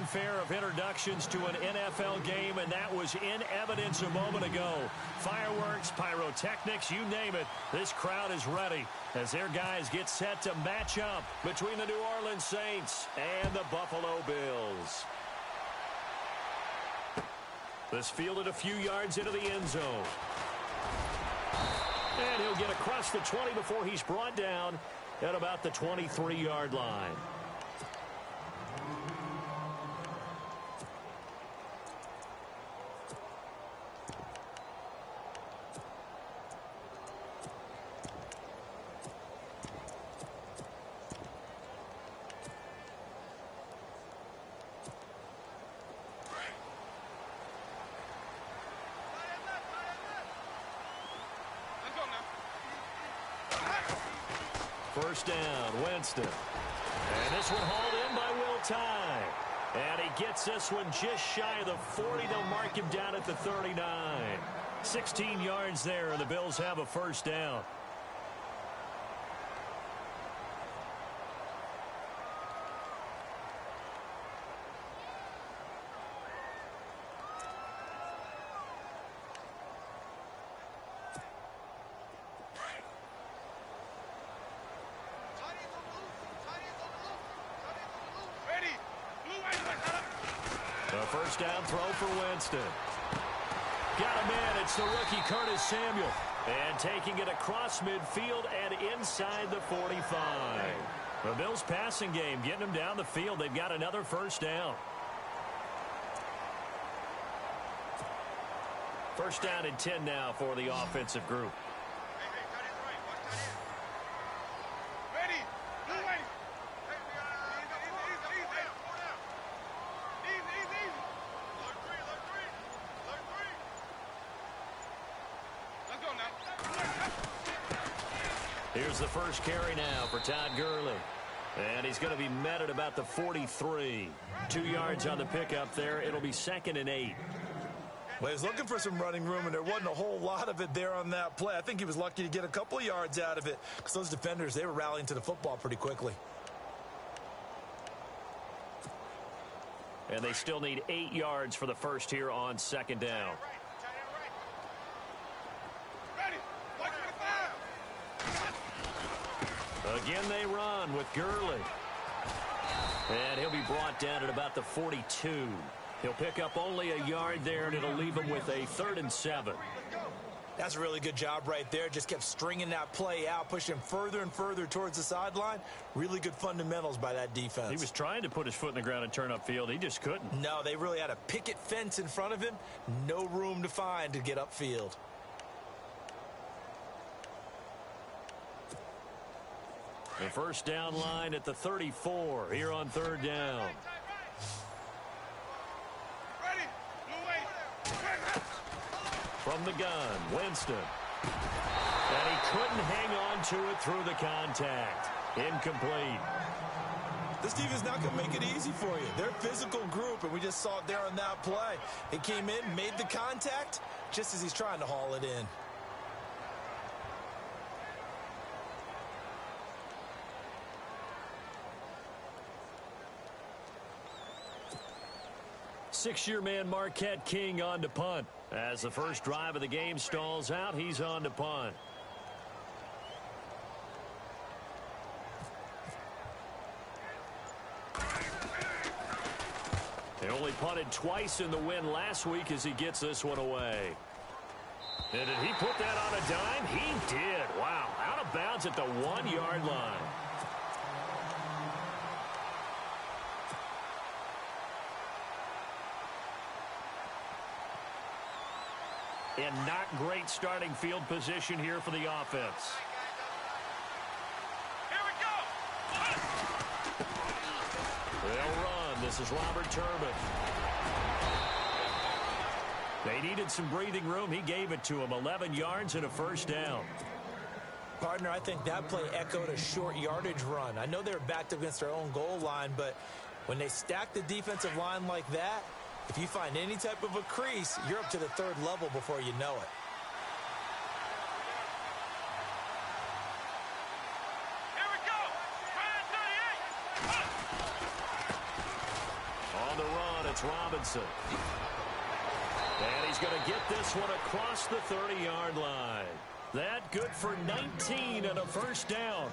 fanfare of introductions to an NFL game, and that was in evidence a moment ago. Fireworks, pyrotechnics, you name it. This crowd is ready as their guys get set to match up between the New Orleans Saints and the Buffalo Bills. This fielded a few yards into the end zone. And he'll get across the 20 before he's brought down at about the 23-yard line. First down, Winston. And this one hauled in by Will Tye. And he gets this one just shy of the 40. They'll mark him down at the 39. 16 yards there, and the Bills have a first down. First down throw for Winston. Got him in. It's the rookie Curtis Samuel. And taking it across midfield and inside the 45. The Bills passing game getting them down the field. They've got another first down. First down and 10 now for the offensive group. Here's the first carry now for Todd Gurley. And he's going to be met at about the 43. 2 yards on the pickup there. It'll be 2nd and 8. Well, he was looking for some running room, and there wasn't a whole lot of it there on that play. I think he was lucky to get a couple of yards out of it because those defenders, they were rallying to the football pretty quickly. And they still need 8 yards for the first here on 2nd down. Again, they run with Gurley. And he'll be brought down at about the 42. He'll pick up only a yard there, and it'll leave him with a 3rd and 7. That's a really good job right there. Just kept stringing that play out, pushing him further and further towards the sideline. Really good fundamentals by that defense. He was trying to put his foot in the ground and turn upfield. He just couldn't. No, they really had a picket fence in front of him. No room to find to get upfield. The first down line at the 34 here on 3rd down. From the gun, Winston. And he couldn't hang on to it through the contact. Incomplete. This defense not going to make it easy for you. They're a physical group, and we just saw it there on that play. He came in, made the contact, just as he's trying to haul it in. Six-year man Marquette King on to punt. As the first drive of the game stalls out, he's on to punt. They only punted twice in the win last week as he gets this one away. And did he put that on a dime? He did. Wow. Out of bounds at the 1-yard line. And not great starting field position here for the offense. Here we go. They'll run. This is Robert Turbin. They needed some breathing room. He gave it to him. 11 yards and a first down. Partner, I think that play echoed a short yardage run. I know they were backed up against their own goal line, but when they stack the defensive line like that, if you find any type of a crease, you're up to the 3rd level before you know it. Here we go. 38. On the run. It's Robinson. And he's going to get this one across the 30-yard line. That good for 19 and a first down.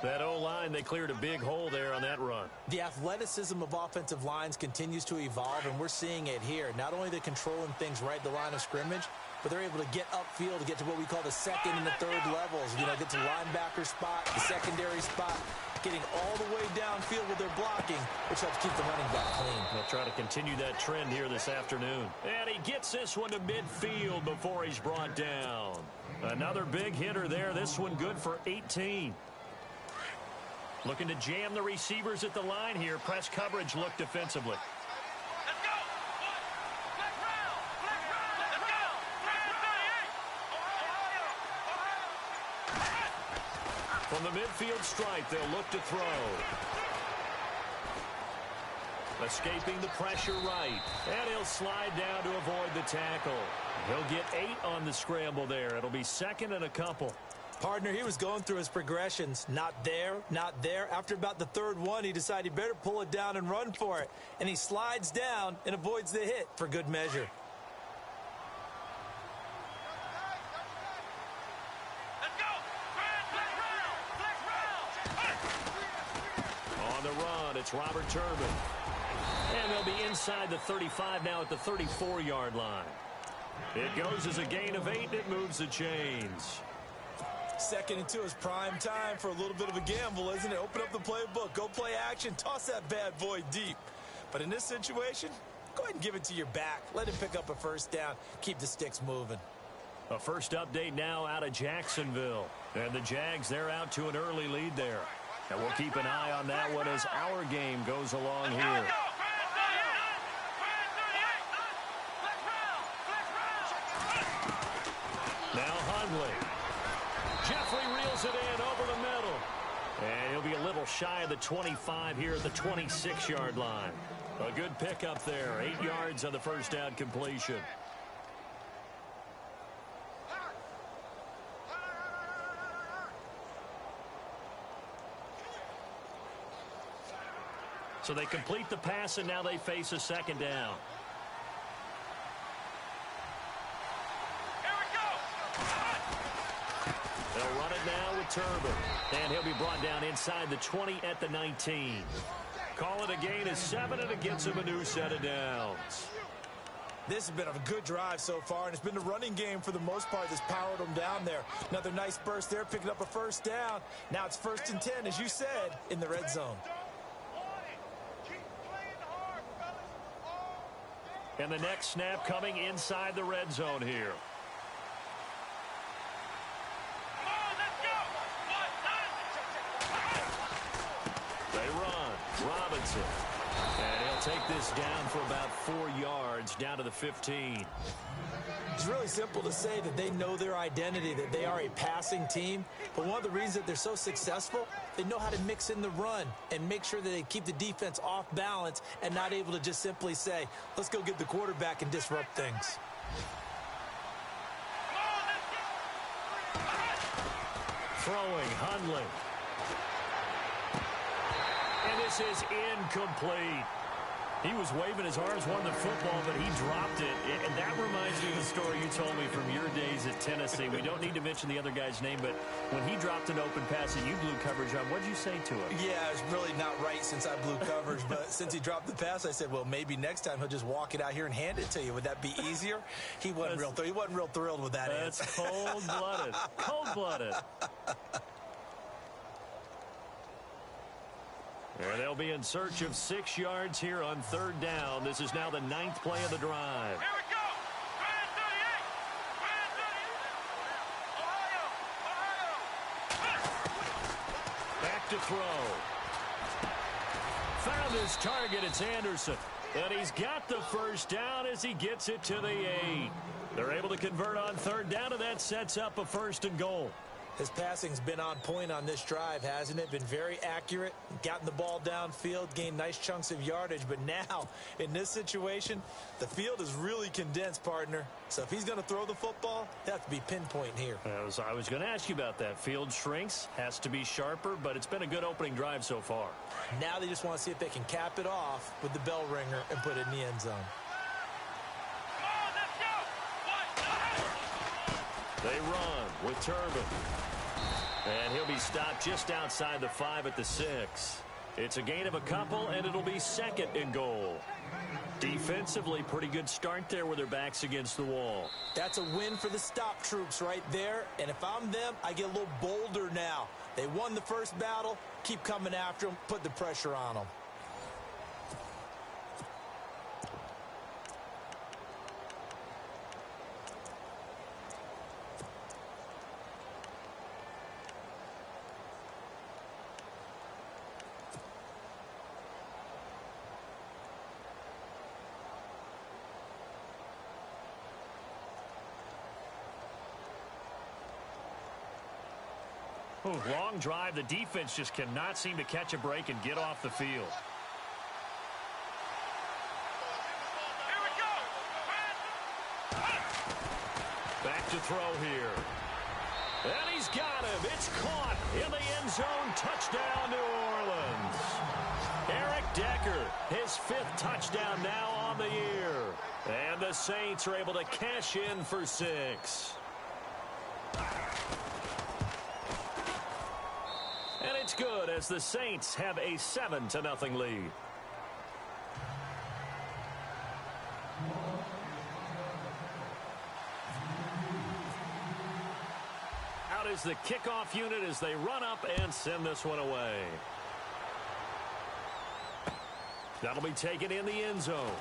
That O-line, they cleared a big hole there on that run. The athleticism of offensive lines continues to evolve, and we're seeing it here. Not only are they controlling things right at the line of scrimmage, but they're able to get upfield to get to what we call the second and the third levels. You know, get to linebacker spot, the secondary spot, getting all the way downfield with their blocking, which helps keep the running back clean. They'll try to continue that trend here this afternoon. And he gets this one to midfield before he's brought down. Another big hitter there. This one good for 18. Looking to jam the receivers at the line here. Press coverage look defensively. Let's go. Flex round. Let's go. From the midfield stripe, they'll look to throw. Escaping the pressure right. And he'll slide down to avoid the tackle. He'll get 8 on the scramble there. It'll be second and a couple. Partner, he was going through his progressions. Not there, not there. After about the third one, he decided he better pull it down and run for it. And he slides down and avoids the hit for good measure. Let's go. Flex round. On the run, it's Robert Turbin. And they'll be inside the 35 now at the 34-yard line. It goes as a gain of 8, and it moves the chains. 2nd and 2 is prime time for a little bit of a gamble, isn't it? Open up the playbook, go play action, toss that bad boy deep. But in this situation, go ahead and give it to your back. Let him pick up a first down. Keep the sticks moving. A first update now out of Jacksonville. And the Jags, they're out to an early lead there. And we'll keep an eye on that one as our game goes along here. Now Hundley. Jeffrey reels it in over the middle. And he'll be a little shy of the 25 here at the 26-yard line. A good pickup there. 8 yards on the first down completion. So they complete the pass, and now they face a second down. They'll run it now with Turbin. And he'll be brought down inside the 20 at the 19. Call it a gain of 7, and it gets him a new set of downs. This has been a good drive so far, and it's been the running game for the most part that's powered them down there. Another nice burst there, picking up a first down. Now it's 1st and 10, as you said, in the red zone. And the next snap coming inside the red zone here. They run. Robinson. And he'll take this down for about 4 yards, down to the 15. It's really simple to say that they know their identity, that they are a passing team. But one of the reasons that they're so successful, they know how to mix in the run and make sure that they keep the defense off balance and not able to just simply say, let's go get the quarterback and disrupt things. Throwing, Hundley. And this is incomplete. He was waving his arms, wanting the football, but he dropped it. And that reminds me of the story you told me from your days at Tennessee. We don't need to mention the other guy's name, but when he dropped an open pass and you blew coverage on, what did you say to him? Yeah, it's really not right since I blew coverage, but since he dropped the pass, I said, well, maybe next time he'll just walk it out here and hand it to you. Would that be easier? He wasn't real thrilled with that answer. That's cold-blooded. Cold-blooded. And they'll be in search of 6 yards here on 3rd down. This is now the 9th play of the drive. Here we go. Grand 38. Back to throw. Found his target. It's Anderson. And he's got the first down as he gets it to the 8. They're able to convert on 3rd down, and that sets up a 1st and goal. His passing's been on point on this drive, hasn't it? Been very accurate, gotten the ball downfield, gained nice chunks of yardage. But now, in this situation, the field is really condensed, partner. So if he's going to throw the football, it has to be pinpoint here. I was going to ask you about that. Field shrinks, has to be sharper, but it's been a good opening drive so far. Now they just want to see if they can cap it off with the bell ringer and put it in the end zone. They run with Turbin. And he'll be stopped just outside the 5 at the 6. It's a gain of a couple, and it'll be second and goal. Defensively, pretty good start there with their backs against the wall. That's a win for the stop troops right there. And if I'm them, I get a little bolder now. They won the first battle. Keep coming after them. Put the pressure on them. Long drive. The defense just cannot seem to catch a break and get off the field. Here we go. Back to throw here. And he's got him. It's caught in the end zone. Touchdown, New Orleans. Eric Decker, his 5th touchdown now on the year. And the Saints are able to cash in for 6. And it's good as the Saints have a 7-0 lead. Out is the kickoff unit as they run up and send this one away. That'll be taken in the end zone.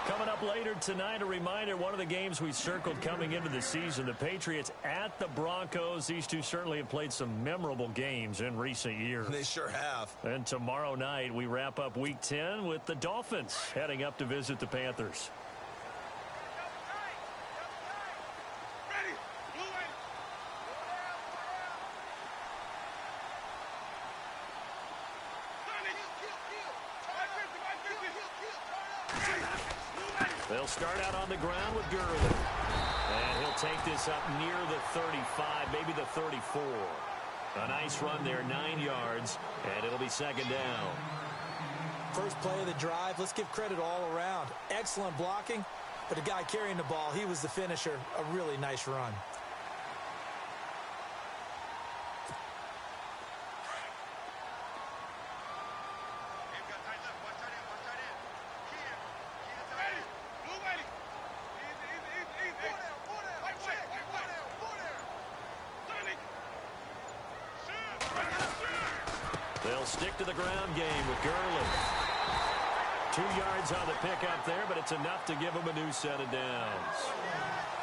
Coming up later tonight, a reminder, one of the games we circled coming into the season, the Patriots at the Broncos. These two certainly have played some memorable games in recent years. They sure have. And tomorrow night, we wrap up Week 10 with the Dolphins heading up to visit the Panthers. They'll start out on the ground with Gurley. And he'll take this up near the 35, maybe the 34. A nice run there, 9 yards, and it'll be second down. First play of the drive, let's give credit all around. Excellent blocking, but the guy carrying the ball, he was the finisher. A really nice run. They'll stick to the ground game with Gurley. 2 yards on the pickup there, but it's enough to give him a new set of downs.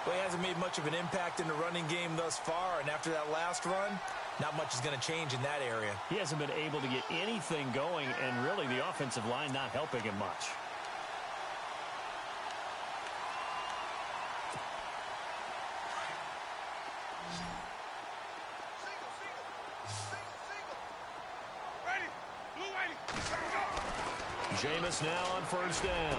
Well, he hasn't made much of an impact in the running game thus far, and after that last run, not much is going to change in that area. He hasn't been able to get anything going, and really the offensive line not helping him much. Jameis now on first down.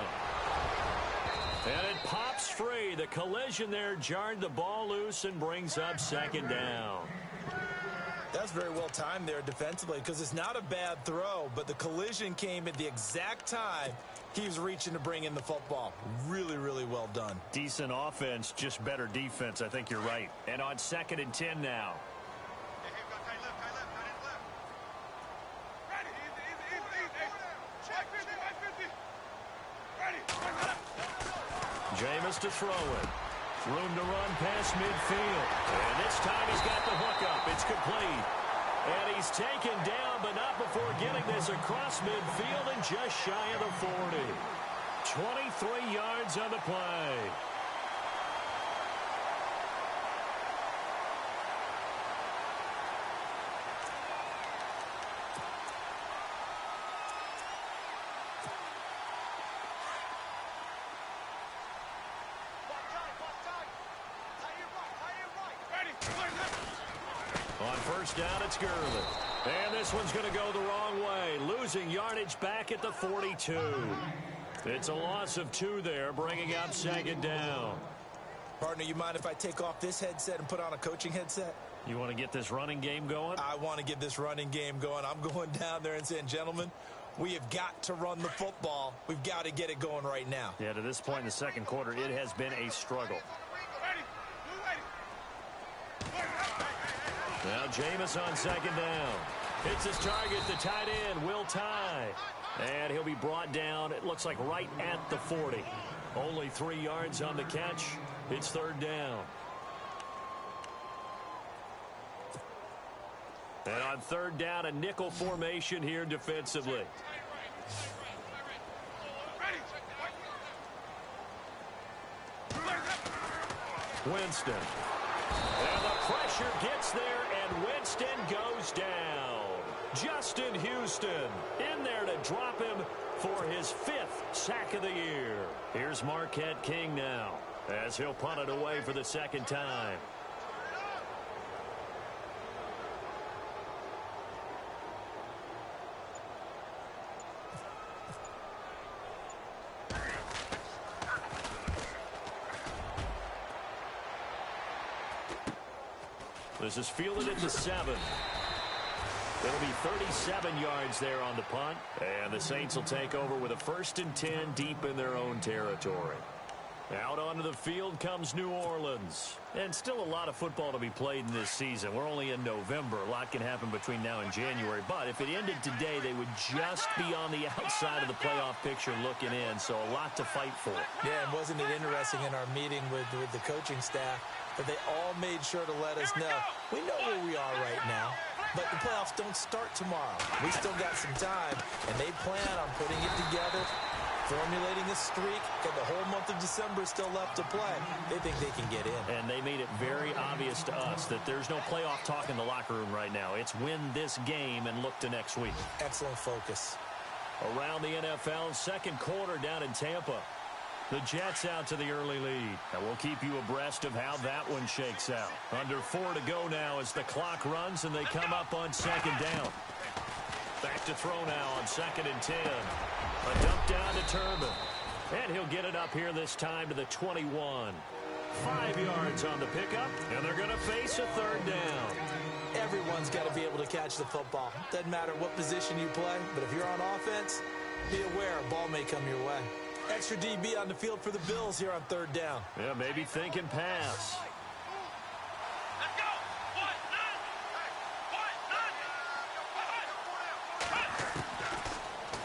And it pops free. The collision there jarred the ball loose and brings up second down. That's very well timed there defensively because it's not a bad throw, but the collision came at the exact time he was reaching to bring in the football. Really, really well done. Decent offense, just better defense. I think you're right. And on 2nd and 10 now. Jameis to throw it. Room to run past midfield. And this time he's got the hookup. It's complete. And he's taken down, but not before getting this across midfield and just shy of the 40. 23 yards on the play. On first down, it's Gurley. And this one's going to go the wrong way. Losing yardage back at the 42. It's a loss of 2 there, bringing up second down. Partner, you mind if I take off this headset and put on a coaching headset? You want to get this running game going? I want to get this running game going. I'm going down there and saying, gentlemen, we have got to run the football. We've got to get it going right now. Yeah, to this point in the second quarter, it has been a struggle. Now Jameis on second down. Hits his target, the tight end, Will Tye. And he'll be brought down, it looks like right at the 40. Only 3 yards on the catch. It's third down. And on third down, a nickel formation here defensively. Winston. And the pressure gets there, and Winston goes down. Justin Houston in there to drop him for his 5th sack of the year. Here's Marquette King now, as he'll punt it away for the second time. This is fielded at the 7. It'll be 37 yards there on the punt. And the Saints will take over with a 1st and 10 deep in their own territory. Out onto the field comes New Orleans. And still a lot of football to be played in this season. We're only in November. A lot can happen between now and January. But if it ended today, they would just be on the outside of the playoff picture looking in. So a lot to fight for. Yeah, and wasn't it interesting in our meeting with the coaching staff that they all made sure to let us know, we know where we are right now, but the playoffs don't start tomorrow. We still got some time, and they plan on putting it together, formulating a streak, and the whole month of December is still left to play. They think they can get in. And they made it very obvious to us that there's no playoff talk in the locker room right now. It's win this game and look to next week. Excellent focus. Around the NFL, second quarter down in Tampa. The Jets out to the early lead. And we'll keep you abreast of how that one shakes out. Under 4 to go now as the clock runs and they come up on second down. Back to throw now on 2nd and 10. A dump down to Turbin. And he'll get it up here this time to the 21. 5 yards on the pickup, and they're going to face a third down. Everyone's got to be able to catch the football. Doesn't matter what position you play, but if you're on offense, be aware a ball may come your way. Extra DB on the field for the Bills here on third down. Yeah, maybe thinking pass. Let's go.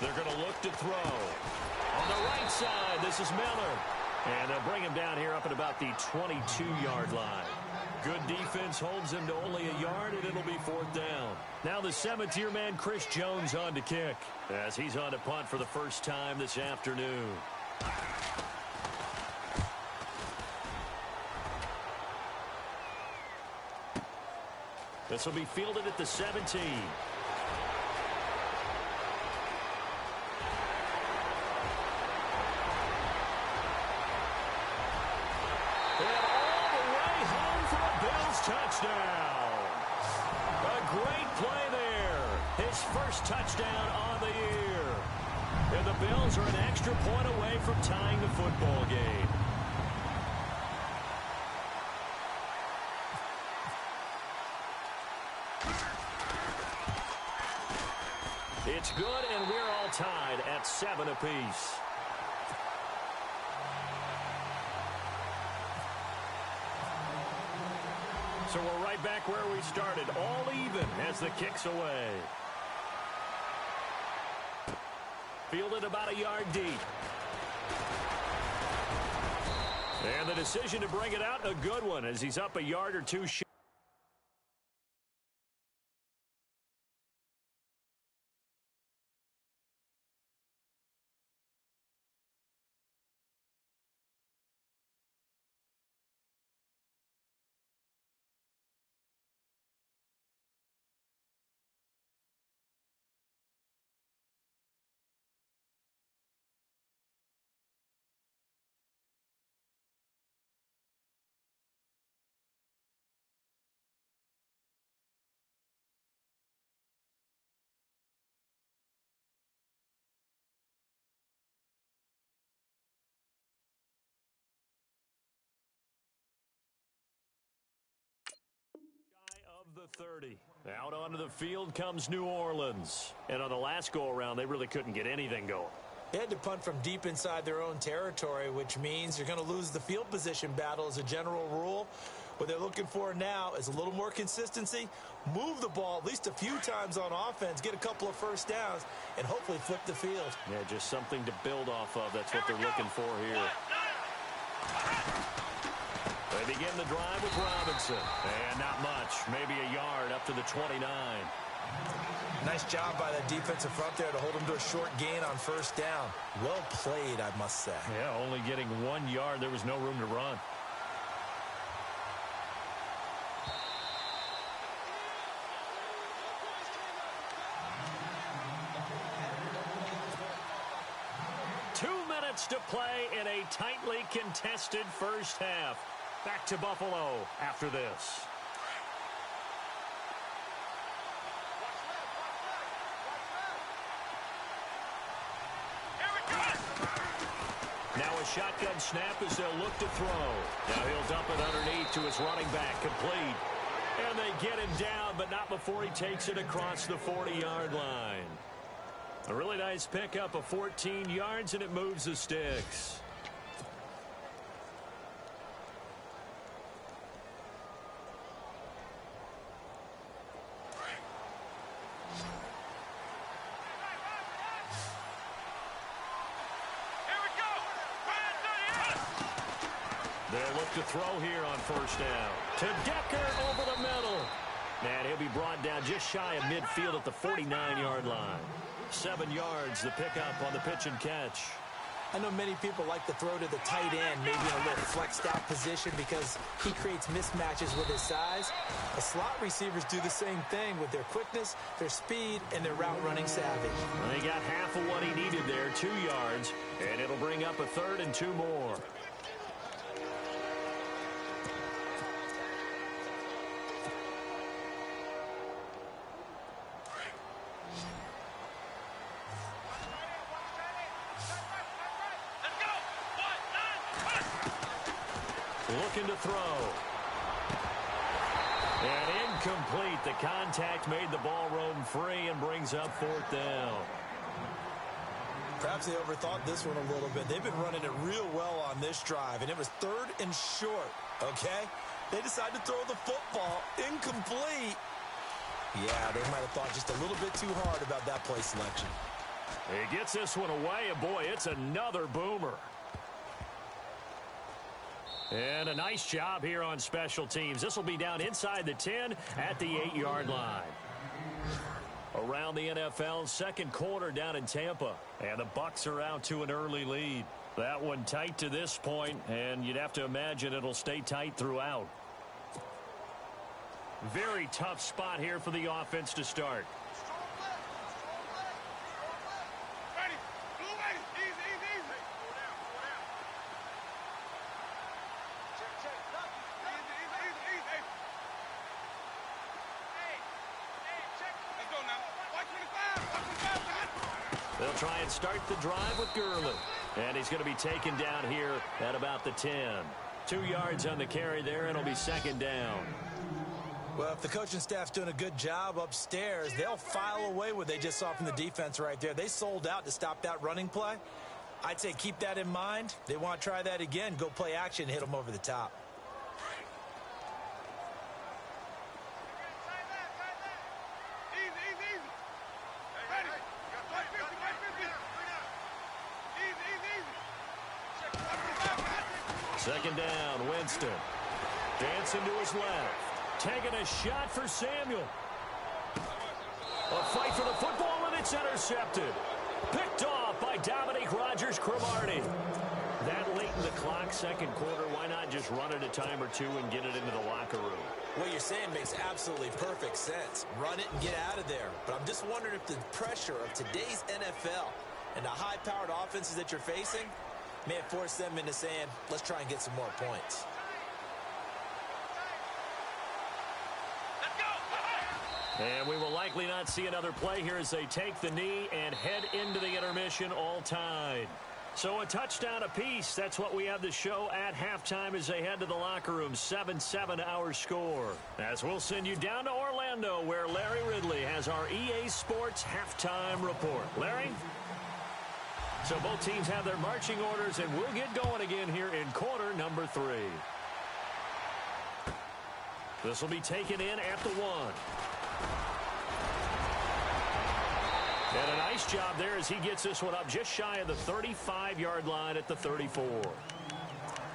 They're going to look to throw. On the right side, this is Miller. And they'll bring him down here up at about the 22-yard line. Good defense holds him to only a yard, and it'll be fourth down. Now the 7th-year man, Chris Jones, on to kick, as he's on to punt for the first time this afternoon. This will be fielded at the 17. Touchdown. A great play there. His first touchdown on the year. And the Bills are an extra point away from tying the football game. It's good, and we're all tied at 7 apiece. So we're right back where we started, all even as the kick's away. Fielded about a yard deep. And the decision to bring it out, a good one, as he's up a yard or two short. The 30. Out onto the field comes New Orleans. And on the last go-around, they really couldn't get anything going. They had to punt from deep inside their own territory, which means you're going to lose the field position battle as a general rule. What they're looking for now is a little more consistency, move the ball at least a few times on offense, get a couple of first downs, and hopefully flip the field. Yeah, just something to build off of. That's what they're looking for here. They begin the drive with Robinson. And not much, maybe a yard up to the 29. Nice job by the defensive front there to hold him to a short gain on first down. Well played, I must say. Yeah, only getting 1 yard. There was no room to run. To play in a tightly contested first half. Back to Buffalo after this. Now a shotgun snap as they'll look to throw. Now he'll dump it underneath to his running back, complete. And they get him down, but not before he takes it across the 40-yard line. A really nice pickup of 14 yards, and it moves the sticks. They'll look to throw here on first down. To Decker over the middle. And he'll be brought down just shy of midfield at the 49-yard line. 7 yards, the pickup on the pitch and catch. I know many people like to throw to the tight end, maybe in a little flexed out position because he creates mismatches with his size. The slot receivers do the same thing with their quickness, their speed, and their route running savvy. Well, he got half of what he needed there, 2 yards, and it'll bring up a 3rd and 2 more. Looking to throw. And incomplete. The contact made the ball roam free and brings up 4th down. Perhaps they overthought this one a little bit. They've been running it real well on this drive, and it was 3rd and short, okay? They decided to throw the football. Incomplete. Yeah, they might have thought just a little bit too hard about that play selection. He gets this one away, and boy, it's another boomer. And a nice job here on special teams. This will be down inside the 10 at the 8-yard line. Around the NFL, second quarter down in Tampa. And the Bucs are out to an early lead. That one tight to this point, and you'd have to imagine it'll stay tight throughout. Very tough spot here for the offense to start. They'll try and start the drive with Gurley. And he's going to be taken down here at about the 10. 2 yards on the carry there, and it'll be 2nd down. Well, if the coaching staff's doing a good job upstairs, they'll file away what they just saw from the defense right there. They sold out to stop that running play. I'd say keep that in mind. They want to try that again. Go play action, hit them over the top. Second down, Winston. Dancing to his left. Taking a shot for Samuel. A fight for the football, and it's intercepted. Picked off by Dominique Rodgers-Cromartie. That late in the clock, second quarter, why not just run it a time or two and get it into the locker room? What you're saying makes absolutely perfect sense. Run it and get out of there. But I'm just wondering if the pressure of today's NFL and the high-powered offenses that you're facing may have forced them into saying, let's try and get some more points. And we will likely not see another play here as they take the knee and head into the intermission all tied. So a touchdown apiece. That's what we have to show at halftime as they head to the locker room. 7-7 our score. As we'll send you down to Orlando where Larry Ridley has our EA Sports halftime report. Larry? So both teams have their marching orders, and we'll get going again here in quarter number 3. This will be taken in at the 1. And a nice job there as he gets this one up just shy of the 35-yard line at the 34.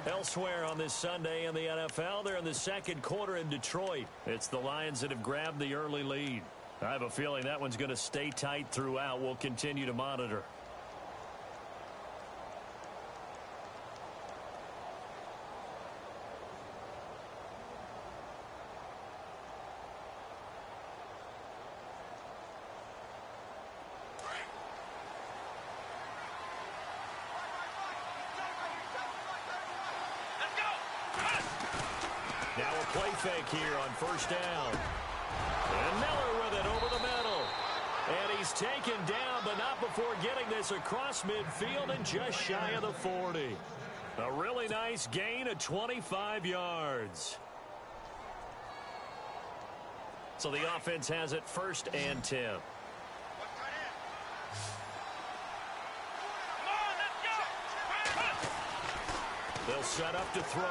Elsewhere on this Sunday in the NFL, they're in the second quarter in Detroit. It's the Lions that have grabbed the early lead. I have a feeling that one's going to stay tight throughout. We'll continue to monitor. Now a play fake here on first down. And Miller with it over the middle. And he's taken down, but not before getting this across midfield and just shy of the 40. A really nice gain of 25 yards. So the offense has it 1st and 10. They'll set up to throw.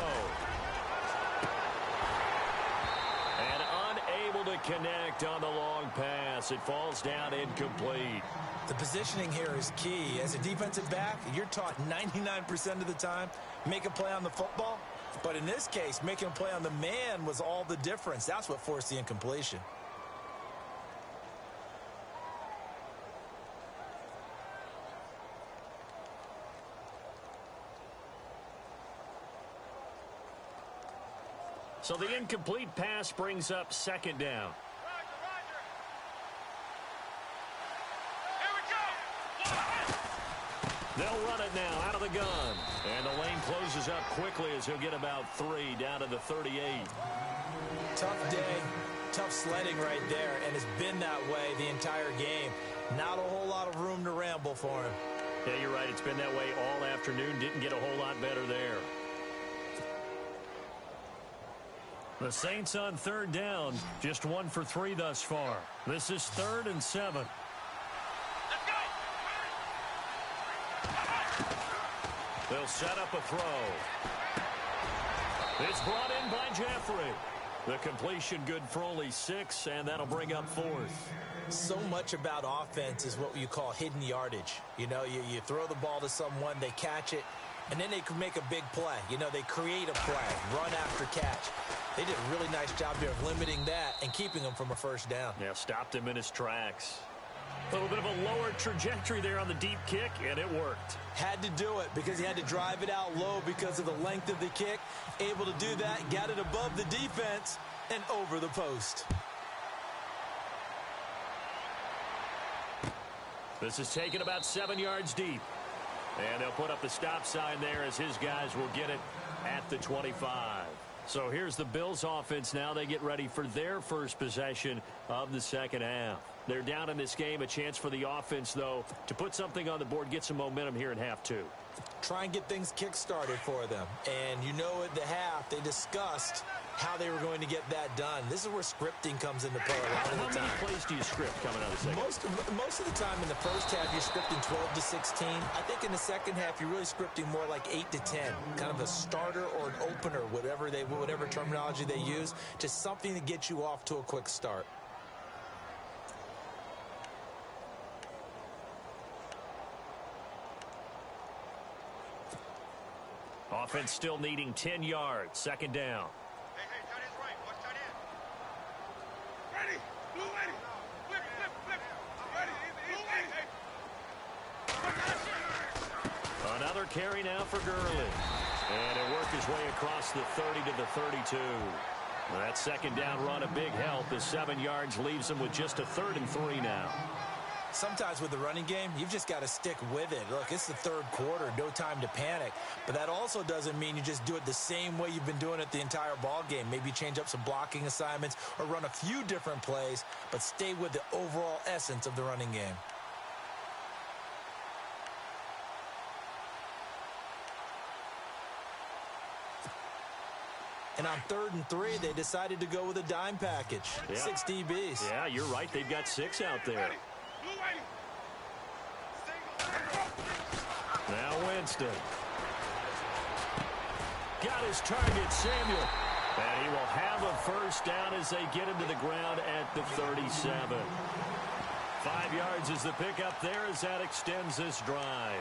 And unable to connect on the long pass. It falls down incomplete. The positioning here is key. As a defensive back, you're taught 99% of the time, make a play on the football. But in this case, making a play on the man was all the difference. That's what forced the incompletion. So the incomplete pass brings up 2nd down. They'll run it now out of the gun. And the lane closes up quickly as he'll get about 3 down to the 38. Tough day, tough sledding right there, and it's been that way the entire game. Not a whole lot of room to ramble for him. Yeah, you're right. It's been that way all afternoon. Didn't get a whole lot better there. The Saints on 3rd down, just 1 for 3 thus far. This is 3rd and 7. They'll set up a throw. It's brought in by Jeffrey. The completion good for only 6, and that'll bring up 4th. So much about offense is what you call hidden yardage. You know, you throw the ball to someone, they catch it, and then they can make a big play. You know, they create a play, run after catch. They did a really nice job there of limiting that and keeping him from a 1st down. Yeah, stopped him in his tracks. A little bit of a lower trajectory there on the deep kick, and it worked. Had to do it because he had to drive it out low because of the length of the kick. Able to do that, got it above the defense and over the post. This is taken about 7 yards deep. And they'll put up the stop sign there as his guys will get it at the 25. So here's the Bills offense now. They get ready for their first possession of the second half. They're down in this game. A chance for the offense, though, to put something on the board, get some momentum here in half 2. Try and get things kick-started for them. And you know at the half, they discussed how they were going to get that done. This is where scripting comes into play a lot of the time. How many plays do you script coming out of the second? Most of the time in the first half, you're scripting 12 to 16. I think in the second half, you're really scripting more like 8 to 10. Kind of a starter or an opener, whatever terminology they use. Just something to get you off to a quick start. Offense still needing 10 yards. 2nd down. Hey, tight end's right. Watch tight end. Ready. Blue ready. Flip. Ready. Easy. Another carry now for Gurley. And it worked his way across the 30 to the 32. That 2nd down run a big help. The 7 yards leaves him with just a 3rd and 3 now. Sometimes with the running game, you've just got to stick with it. Look, it's the 3rd quarter, no time to panic. But that also doesn't mean you just do it the same way you've been doing it the entire ball game. Maybe change up some blocking assignments or run a few different plays, but stay with the overall essence of the running game. And on 3rd and 3, they decided to go with a dime package. Yeah. 6 DBs. Yeah, you're right. They've got 6 out there. Now Winston. Got his target, Samuel. And he will have a first down as they get him to the ground at the 37. 5 yards is the pickup there as that extends this drive.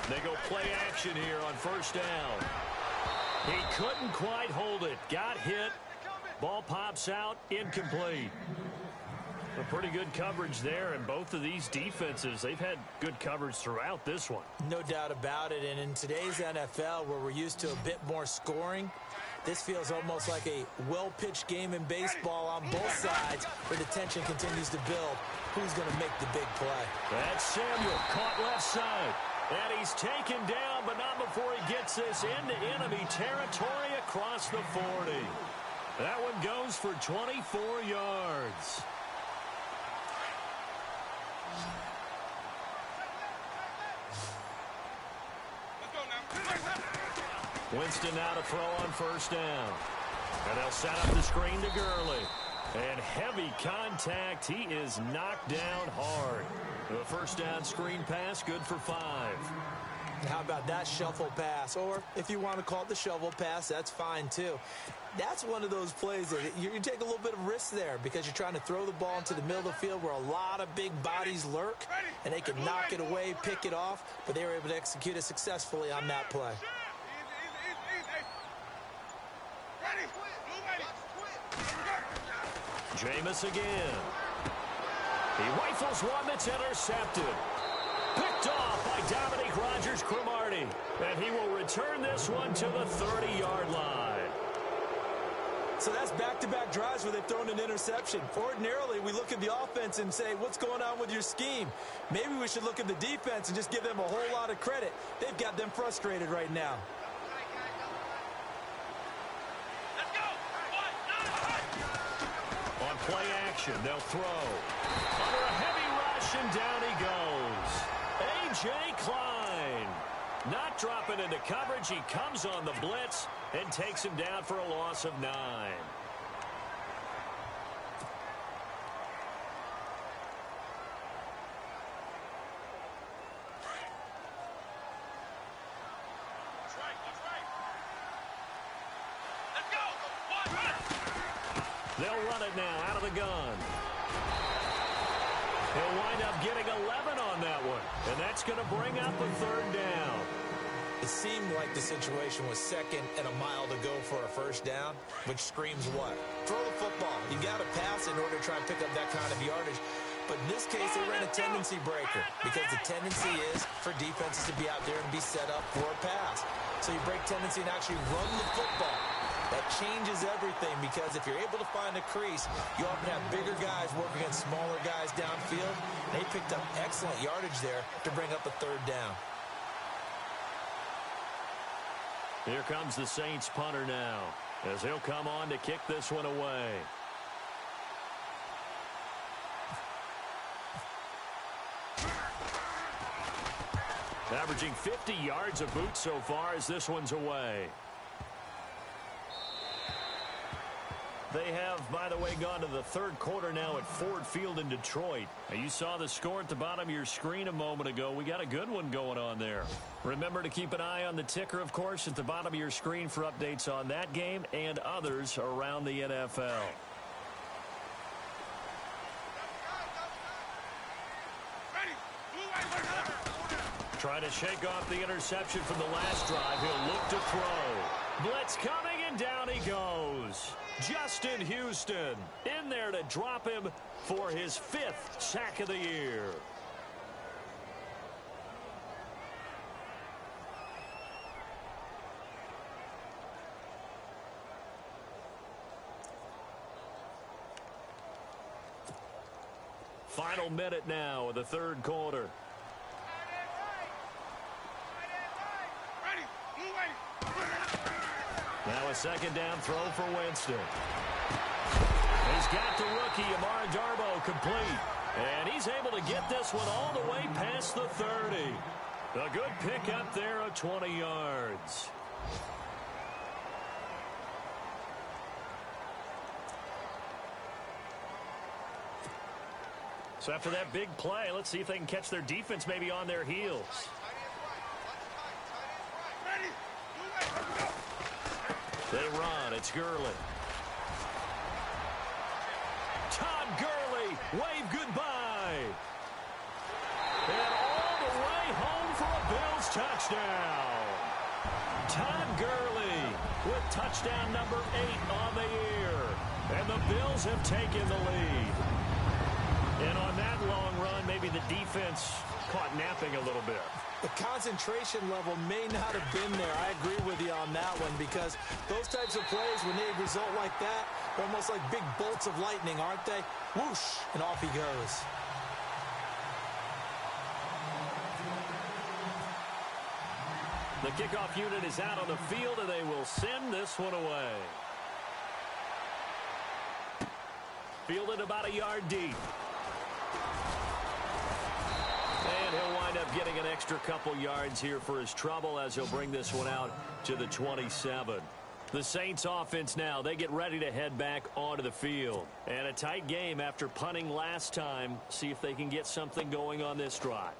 They go play action here on first down. He couldn't quite hold it. Got hit. Ball pops out. Incomplete. A pretty good coverage there, and both of these defenses, they've had good coverage throughout this one. No doubt about it, and in today's NFL, where we're used to a bit more scoring, this feels almost like a well-pitched game in baseball on both sides, where the tension continues to build. Who's going to make the big play? That's Samuel, caught left side. And he's taken down, but not before he gets this into enemy territory across the 40. That one goes for 24 yards. Winston now to throw on first down. And they'll set up the screen to Gurley. And heavy contact. He is knocked down hard. The first down screen pass, good for 5. How about that shuffle pass? Or if you want to call it the shovel pass, that's fine too. That's one of those plays that you take a little bit of risk there because you're trying to throw the ball into the middle of the field where a lot of big bodies lurk, and they can knock it away, pick it off, but they were able to execute it successfully on that play. Jameis again. He rifles one that's intercepted. Picked off by Dominique Rodgers-Cromartie. And he will return this one to the 30-yard line. So that's back-to-back drives where they've thrown an interception. Ordinarily, we look at the offense and say, what's going on with your scheme? Maybe we should look at the defense and just give them a whole lot of credit. They've got them frustrated right now. On play action, they'll throw. Under a heavy rush, and down he goes. A.J. Klein. Not dropping into coverage. He comes on the blitz and takes him down for a loss of 9. They'll run it now out of the gun. He'll wind up getting 11 on that one, and that's going to bring up a 3rd down. It seemed like the situation was 2nd and a mile to go for a first down, which screams what? Throw the football. You got to pass in order to try and pick up that kind of yardage. But in this case, they ran a tendency breaker because the tendency is for defenses to be out there and be set up for a pass. So you break tendency and actually run the football. That changes everything because if you're able to find a crease, you often have bigger guys work against smaller guys downfield. They picked up excellent yardage there to bring up a 3rd down. Here comes the Saints punter now as he'll come on to kick this one away. Averaging 50 yards a boot so far as this one's away. They have, by the way, gone to the 3rd quarter now at Ford Field in Detroit. Now, you saw the score at the bottom of your screen a moment ago. We got a good one going on there. Remember to keep an eye on the ticker, of course, at the bottom of your screen for updates on that game and others around the NFL. Trying to shake off the interception from the last drive. He'll look to throw. Blitz coming, and down he goes. Justin Houston in there to drop him for his 5th sack of the year. Final minute now of the 3rd quarter. Ready, a second down throw for Winston. He's got the rookie, Amara Darboh, complete. And he's able to get this one all the way past the 30. A good pickup there of 20 yards. So after that big play, let's see if they can catch their defense maybe on their heels. They run. It's Gurley. Todd Gurley, wave goodbye. And all the way home for a Bills touchdown. Todd Gurley with touchdown number 8 on the year. And the Bills have taken the lead. And on that long run, maybe the defense caught napping a little bit. The concentration level may not have been there. I agree with you on that one because those types of plays, when they result like that, they're almost like big bolts of lightning, aren't they? Whoosh, and off he goes. The kickoff unit is out on the field, and they will send this one away. Fielded about a yard deep. And he'll wind up getting an extra couple yards here for his trouble as he'll bring this one out to the 27. The Saints offense now, they get ready to head back onto the field. And a tight game after punting last time. See if they can get something going on this drive.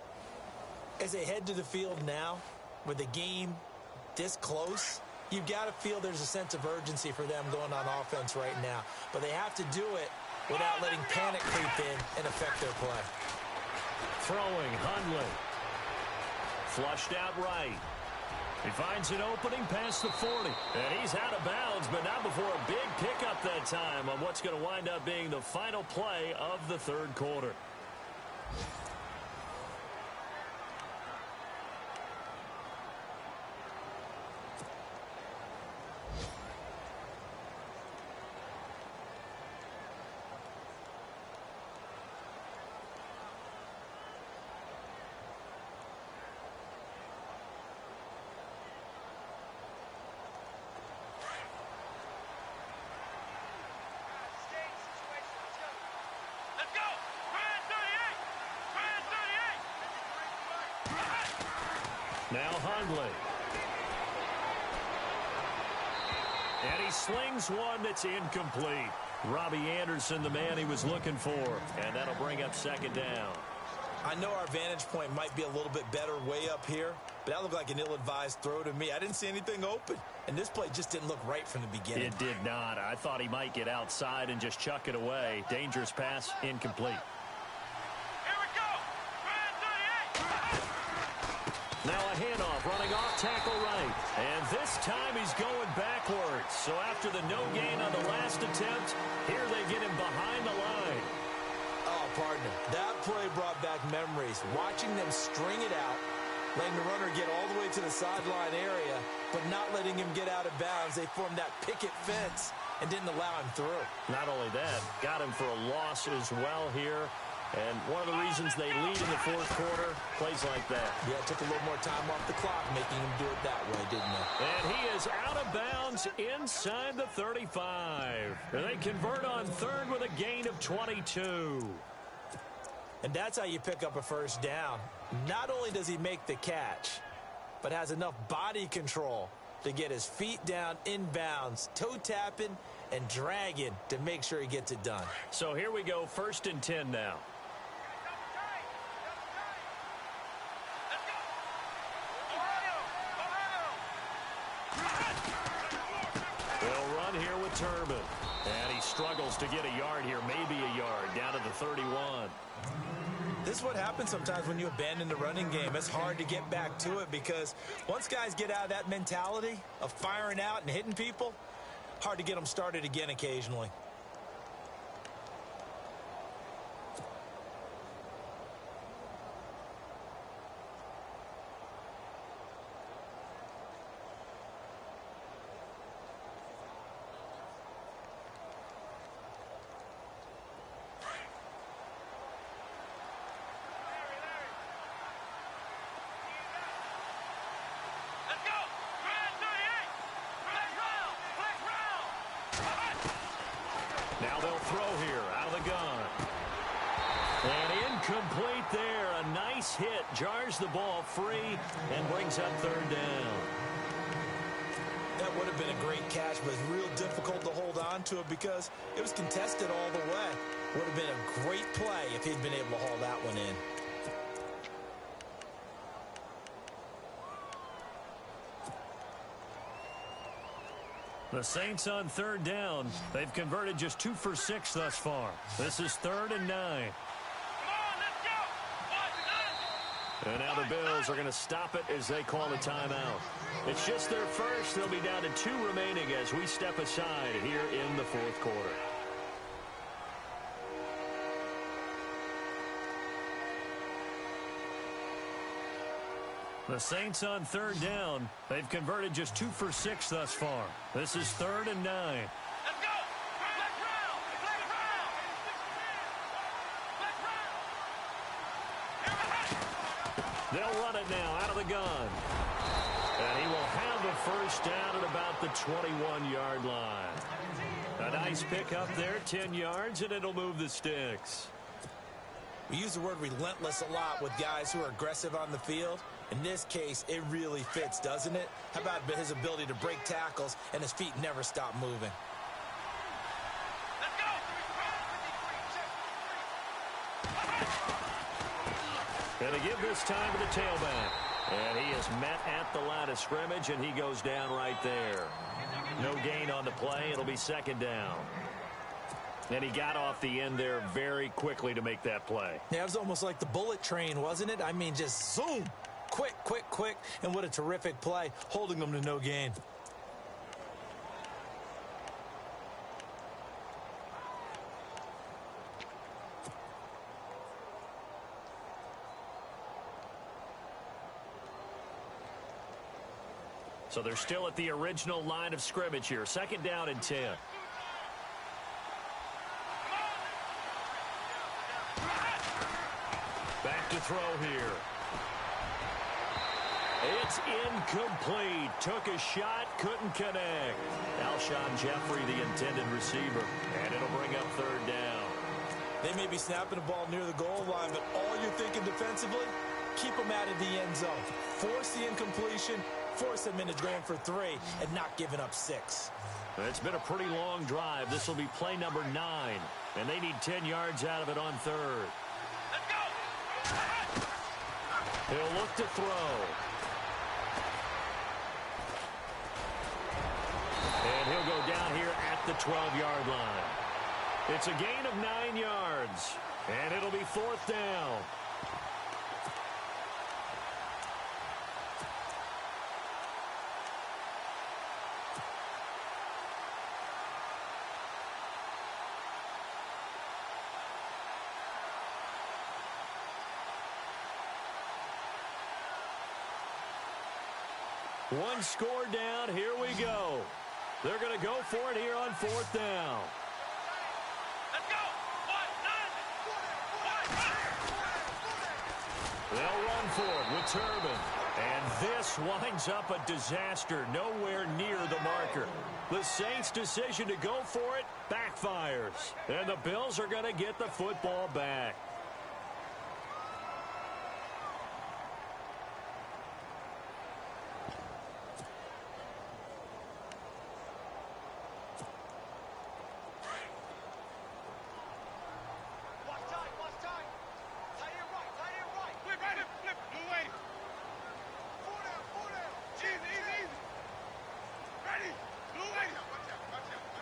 As they head to the field now, with the game this close, you've got to feel there's a sense of urgency for them going on offense right now. But they have to do it without letting panic creep in and affect their play. Throwing, Hundley. Flushed out right. He finds an opening past the 40. And he's out of bounds, but not before a big pickup that time on what's going to wind up being the final play of the third quarter. Now Hundley. And he slings one that's incomplete. Robbie Anderson, the man he was looking for. And that'll bring up second down. I know our vantage point might be a little bit better way up here, but that looked like an ill-advised throw to me. I didn't see anything open, and this play just didn't look right from the beginning. It did not. I thought he might get outside and just chuck it away. Dangerous pass, incomplete. Now a handoff, running off tackle right. And this time he's going backwards. So after the no gain on the last attempt, here they get him behind the line. Oh, partner, that play brought back memories. Watching them string it out, letting the runner get all the way to the sideline area, but not letting him get out of bounds. They formed that picket fence and didn't allow him through. Not only that, got him for a loss as well here. And one of the reasons they lead in the fourth quarter, plays like that. Yeah, it took a little more time off the clock, making him do it that way, didn't they? And he is out of bounds inside the 35. And they convert on third with a gain of 22. And that's how you pick up a first down. Not only does he make the catch, but has enough body control to get his feet down inbounds, toe tapping and dragging to make sure he gets it done. So here we go, 1st and 10 now. They'll run here with Turbin. And he struggles to get a yard here, maybe a yard, down to the 31. This is what happens sometimes when you abandon the running game. It's hard to get back to it because once guys get out of that mentality of firing out and hitting people, hard to get them started again occasionally. throw here out of the gun. And incomplete there. A nice hit. Jars the ball free and brings up third down. That would have been a great catch, but it's real difficult to hold on to it because it was contested all the way. Would have been a great play if he'd been able to haul that one in. The Saints on third down. They've converted just 2 for 6 thus far. This is 3rd and 9. And now the Bills are going to stop it as they call a timeout. It's just their first. They'll be down to 2 remaining as we step aside here in the 4th quarter. The Saints on third down. They've converted just 2 for 6 thus far. This is 3rd and 9. Let's go! Black round! Black round! They'll run it now out of the gun. And he will have the first down at about the 21-yard line. A nice pickup there, 10 yards, and it'll move the sticks. We use the word relentless a lot with guys who are aggressive on the field. In this case, it really fits, doesn't it? How about his ability to break tackles and his feet never stop moving? Let's go! Going to give this time to the tailback. And he is met at the line of scrimmage, and he goes down right there. No gain on the play. It'll be 2nd down. And he got off the end there very quickly to make that play. Yeah, it was almost like the bullet train, wasn't it? I mean, just zoom. Quick, quick, quick. And what a terrific play, holding them to no gain. So they're still at the original line of scrimmage here. 2nd down and 10. Back to throw here. It's incomplete. Took a shot, couldn't connect. Alshon Jeffrey, the intended receiver. And it'll bring up 3rd down. They may be snapping the ball near the goal line, but all you're thinking defensively, keep them out of the end zone. Force the incompletion, force them into going for 3, and not giving up 6. It's been a pretty long drive. This will be play number 9, and they need 10 yards out of it on 3rd. Let's go! He'll look to throw. And he'll go down here at the 12-yard line. It's a gain of 9 yards, and it'll be 4th down. One score down. Here we go. They're going to go for it here on 4th down. Let's go! They'll run for it with Turbin. And this winds up a disaster. Nowhere near the marker. The Saints' decision to go for it backfires. And the Bills are going to get the football back.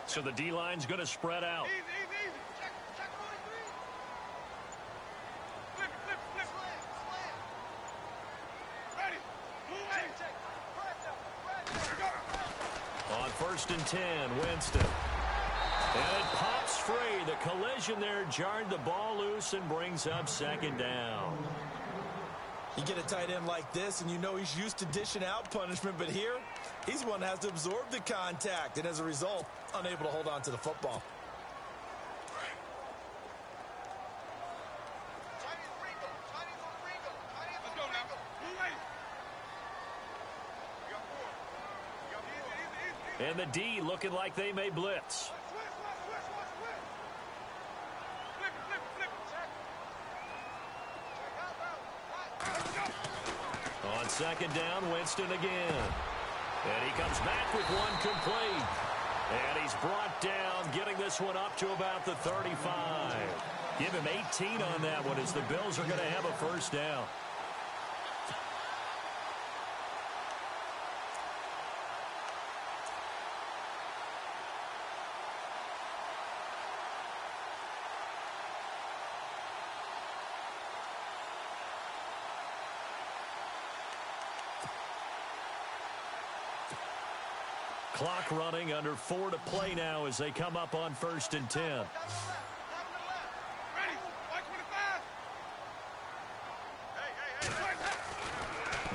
So the D-line's going to spread out. Easy, easy, easy. Check 43. Flip. Ready. Move ready. On 1st and 10, Winston. And it pops free. The collision there jarred the ball loose and brings up 2nd down. You get a tight end like this, and you know he's used to dishing out punishment, but here, he's the one that has to absorb the contact, and as a result, unable to hold on to the football. Let's go now. Move ready. We got 4. Easy. And the D looking like they may blitz. Switch. second down, Winston again. And he comes back with one complete. And he's brought down, getting this one up to about the 35. Give him 18 on that one as the Bills are going to have a first down. Clock running, under 4 to play now as they come up on 1st and 10. Ready. Watch 25.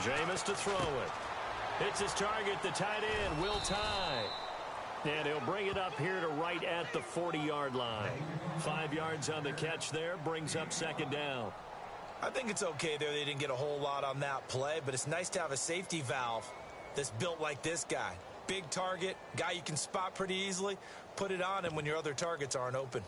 Hey. Jameis to throw it. It's his target, the tight end, Will Tye. And he'll bring it up here to right at the 40-yard line. 5 yards on the catch there, brings up second down. I think it's okay there. They didn't get a whole lot on that play, but it's nice to have a safety valve that's built like this guy. Big target, guy you can spot pretty easily. Put it on him when your other targets aren't open.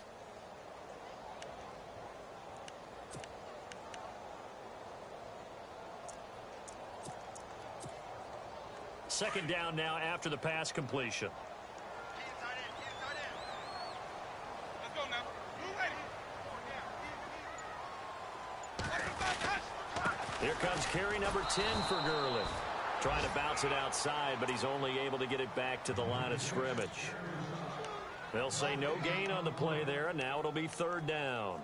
Second down now after the pass completion. Let's go now. Move ready. Here comes carry number 10 for Gurley. Trying to bounce it outside, but he's only able to get it back to the line of scrimmage. They'll say no gain on the play there, and now it'll be third down.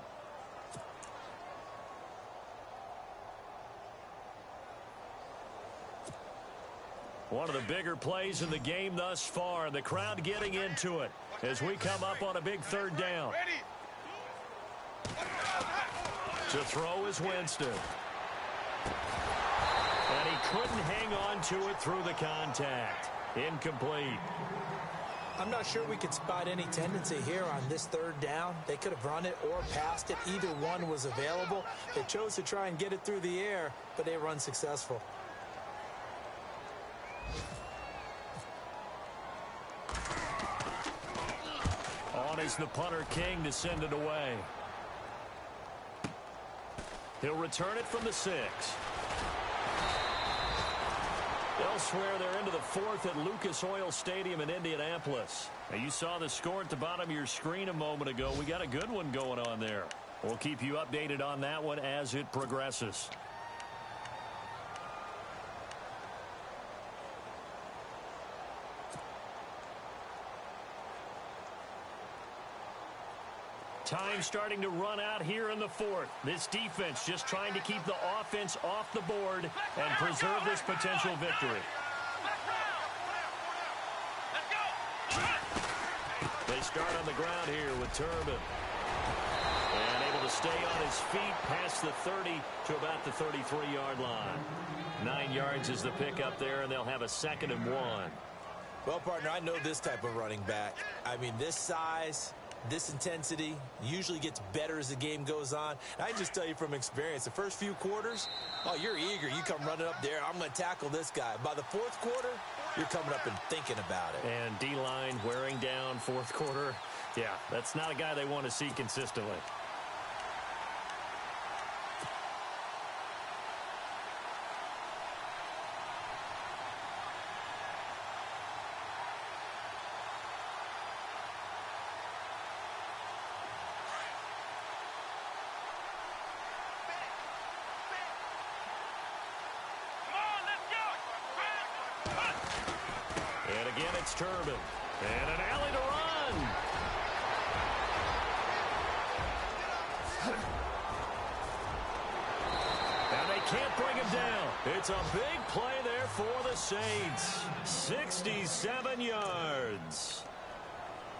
One of the bigger plays in the game thus far, and the crowd getting into it as we come up on a big third down. To throw is Winston. And he couldn't hang on to it through the contact. Incomplete. I'm not sure we could spot any tendency here on this third down. They could have run it or passed it. Either one was available. They chose to try and get it through the air, but they were unsuccessful. On is the punter King to send it away. He'll return it from the 6. Elsewhere, they're into the 4th at Lucas Oil Stadium in Indianapolis. Now, you saw the score at the bottom of your screen a moment ago. We got a good one going on there. We'll keep you updated on that one as it progresses. Time starting to run out here in the 4th. This defense just trying to keep the offense off the board and preserve this potential victory. They start on the ground here with Turbin. And able to stay on his feet past the 30 to about the 33-yard line. 9 yards is the pickup there, and they'll have a 2nd and 1. Well, partner, I know this type of running back. I mean, this size, this intensity usually gets better as the game goes on. And I just tell you from experience, the first few quarters, oh, you're eager. You come running up there. I'm going to tackle this guy. By the 4th quarter, you're coming up and thinking about it. And D-line wearing down 4th quarter. Yeah, that's not a guy they want to see consistently. And again, it's Turbin. And an alley to run. And they can't bring him down. It's a big play there for the Saints. 67 yards.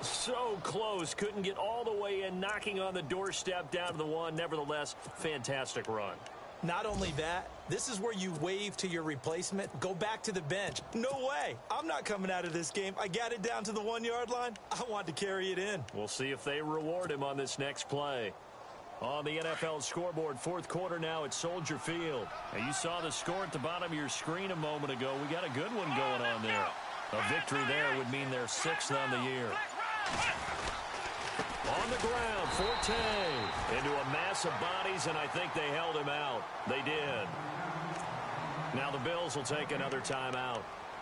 So close. Couldn't get all the way in, knocking on the doorstep down to the 1. Nevertheless, fantastic run. Not only that, this is where you wave to your replacement, go back to the bench. No way. I'm not coming out of this game. I got it down to the 1-yard line. I want to carry it in. We'll see if they reward him on this next play. On the NFL scoreboard, 4th quarter now at Soldier Field. Now, you saw the score at the bottom of your screen a moment ago. We got a good one going on there. A victory there would mean they're 6th on the year. On the ground, Forte into a mass of bodies, and I think they held him out. They did. Now the Bills will take another timeout.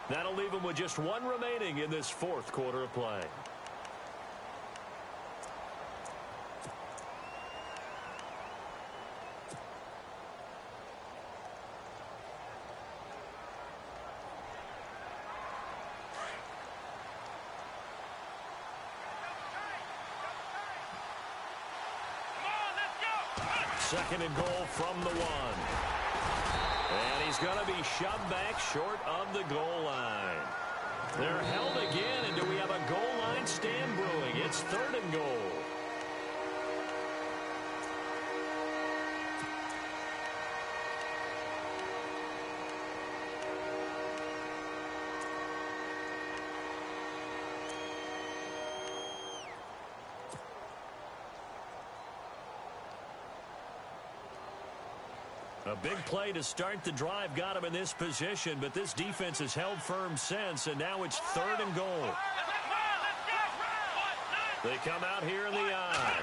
That'll leave them with just one remaining in this fourth quarter of play. Second and goal from the one. And he's going to be shoved back short of the goal line. They're held again, and do we have a goal line stand brewing? It's third and goal. A big play to start the drive got him in this position, but this defense has held firm since, and now it's third and goal. They come out here in the I.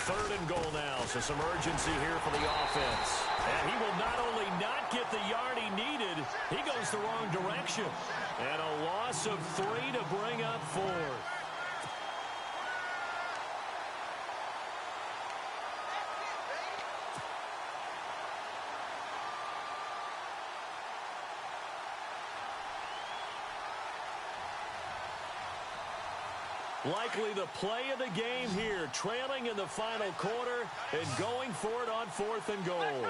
Third and goal now, so some urgency here for the offense. And he will not only not get the yard he needed, he goes the wrong direction. And a loss of 3 to bring up 4. Likely the play of the game here, trailing in the final quarter and going for it on fourth and goal.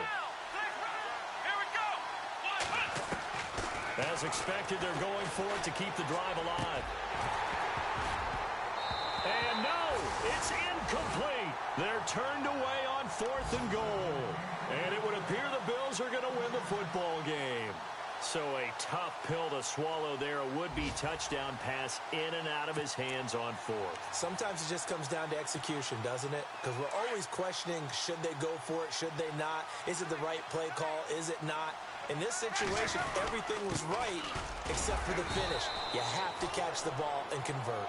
As expected, they're going for it to keep the drive alive. And no, it's incomplete. They're turned away on fourth and goal. And it would appear the Bills are going to win the football game. So a tough pill to swallow there. A would-be touchdown pass in and out of his hands on fourth. Sometimes it just comes down to execution, doesn't it? Because we're always questioning, should they go for it, should they not? Is it the right play call? Is it not? In this situation, everything was right except for the finish. You have to catch the ball and convert.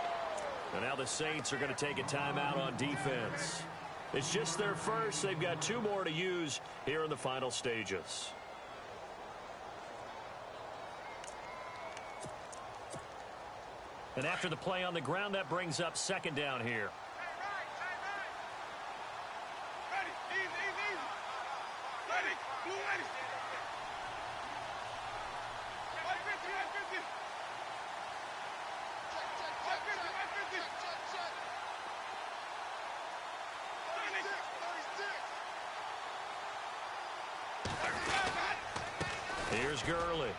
And now the Saints are going to take a timeout on defense. It's just their first. They've got 2 more to use here in the final stages. And after the play on the ground, that brings up second down here. Ready, easy. Ready, blue ready. 150. 150. Here's Gurley.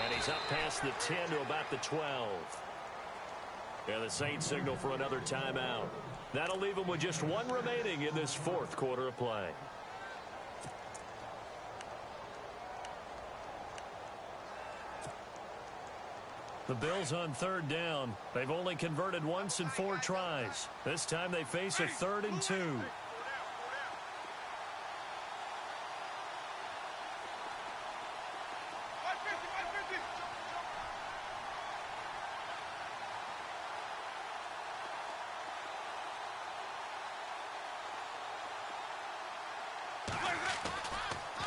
And he's up past the 10 to about the 12. And the Saints signal for another timeout. That'll leave them with just 1 remaining in this fourth quarter of play. The Bills on third down. They've only converted once in 4 tries. This time they face a 3rd and 2.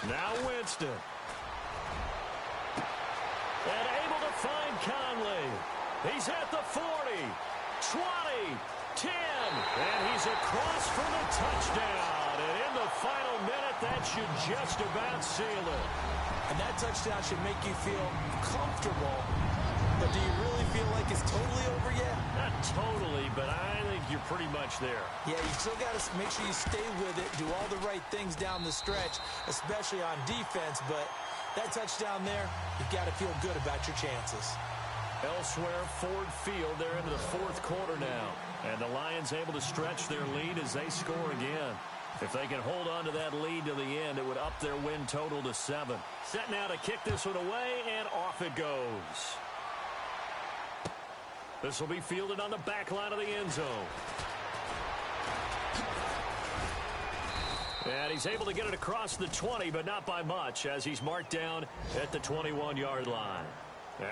Now Winston. And able to find Conley. He's at the 40, 20, 10, and he's across for the touchdown. And in the final minute, that should just about seal it. And that touchdown should make you feel comfortable. But do you really feel like it's totally over yet? Not totally, but I think you're pretty much there. Yeah, you still got to make sure you stay with it, do all the right things down the stretch, especially on defense. But that touchdown there, you've got to feel good about your chances. Elsewhere, Ford Field, they're into the fourth quarter now. And the Lions able to stretch their lead as they score again. If they can hold on to that lead to the end, it would up their win total to 7. Set now to kick this one away, and off it goes. This will be fielded on the back line of the end zone. And he's able to get it across the 20, but not by much, as he's marked down at the 21-yard line.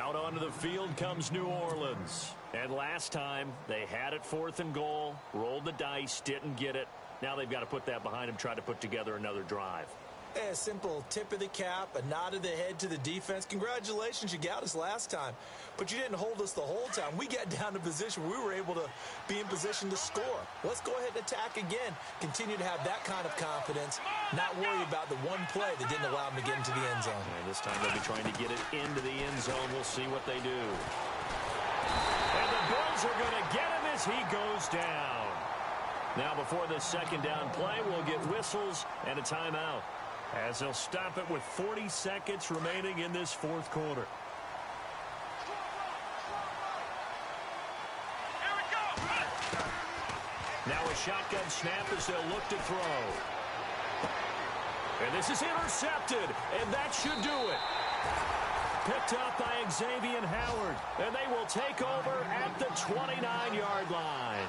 Out onto the field comes New Orleans. And last time, they had it 4th and goal, rolled the dice, didn't get it. Now they've got to put that behind them, try to put together another drive. A simple tip of the cap, a nod of the head to the defense. Congratulations, you got us last time. But you didn't hold us the whole time. We got down to position where we were able to be in position to score. Let's go ahead and attack again. Continue to have that kind of confidence. Not worry about the one play that didn't allow them to get into the end zone. And this time they'll be trying to get it into the end zone. We'll see what they do. And the Bills are going to get him as he goes down. Now before this second down play, we'll get whistles and a timeout, as they'll stop it with 40 seconds remaining in this fourth quarter. Here we go. Now a shotgun snap as they'll look to throw. And this is intercepted, and that should do it. Picked up by Xavier Howard, and they will take over at the 29-yard line.